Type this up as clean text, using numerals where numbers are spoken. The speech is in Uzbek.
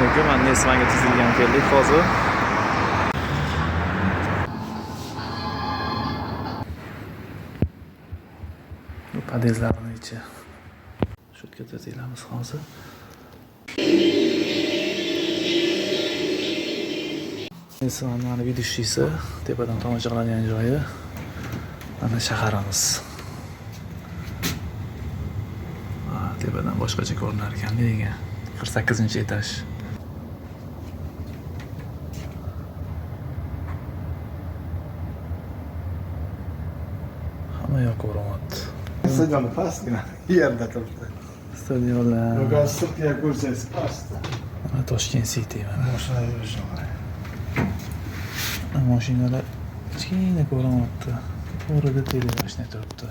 alaykum. Men Nesmanga tizilgan keldik hozir. Bu podezlarning ichi. Shu yerga tizilamiz hozir. Nesmani vidishisi, tepadan tomosha qiladigan joyi. Mana shaharimiz. Tepadan boshqacha ko'rinar ekan lekin 48-etaj. Hamma yoq ko'ryapti. Stadion pastgina yerda turibdi. Stadionlar. Bugun sirtga ko'rsangiz pastda. Mana Toshkent City mana. Mashina yurishadi. Mashinalar kichkina ko'rinyapti. To'g'rida tele mashina turibdi.